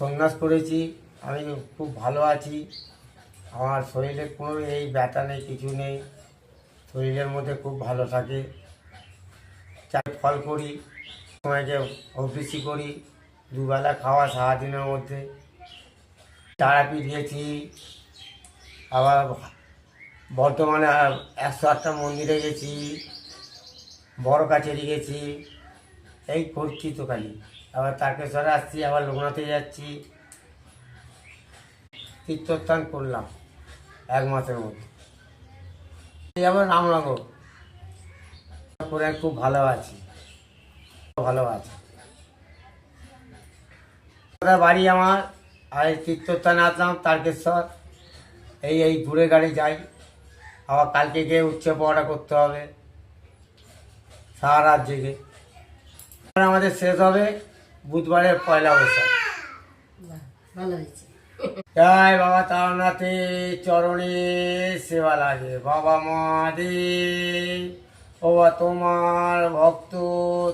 সন্ন্যাস করেছি। আমি খুব ভালো আছি। আমার শরীরে কোনো এই ব্যথা নেই, কিছু নেই। শরীরের মধ্যে খুব ভালো থাকে। চাই ফল করি, সময়কে অভ্যাসী করি, দুবেলা খাওয়া সারাদিনের মধ্যে। তারাপীঠ গেছি, আবার বর্তমানে 108টা মন্দিরে গেছি, বড় কাছারি গেছি। এই করছি তো খালি। আবার তারকেশ্বরে আসছি, আবার লোকনাথে যাচ্ছি। তীর্থস্থান করলাম 1 মাসের মধ্যে। এই আবার রামনগর করে খুব ভালো আছি, ভালো আছি। বাড়ি আমার। আর এই তীর্থস্থানে আসলাম তারকেশ্বর। এই ঘুরে গাড়ি যাই। আবার কালকে গিয়ে উচ্ছে পড়া করতে হবে সারা রাত জেগে। আমাদের শেষ হবে বুধবারের 1লা বৈশাখ। ভালো হয়েছে। জয় বাবা তারনাথে চরণে সেবা লাগে। বাবা মহাদেব, বাবা তোমার ভক্ত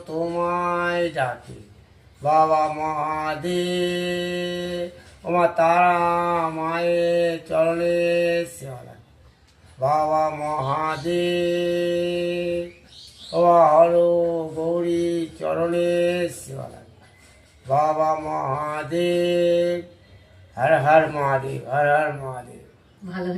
তোমায় ডাকে। বাবা মহাদেব, ওমা তারা মায়ের চরণে সেবা লাগে। বাবা মহাদেব, বাবা হর গৌরী চরণে সেবা লাগে। বাবা মহাদেব, হর হর মহাদেব, হর হর মহাদেব। ভালো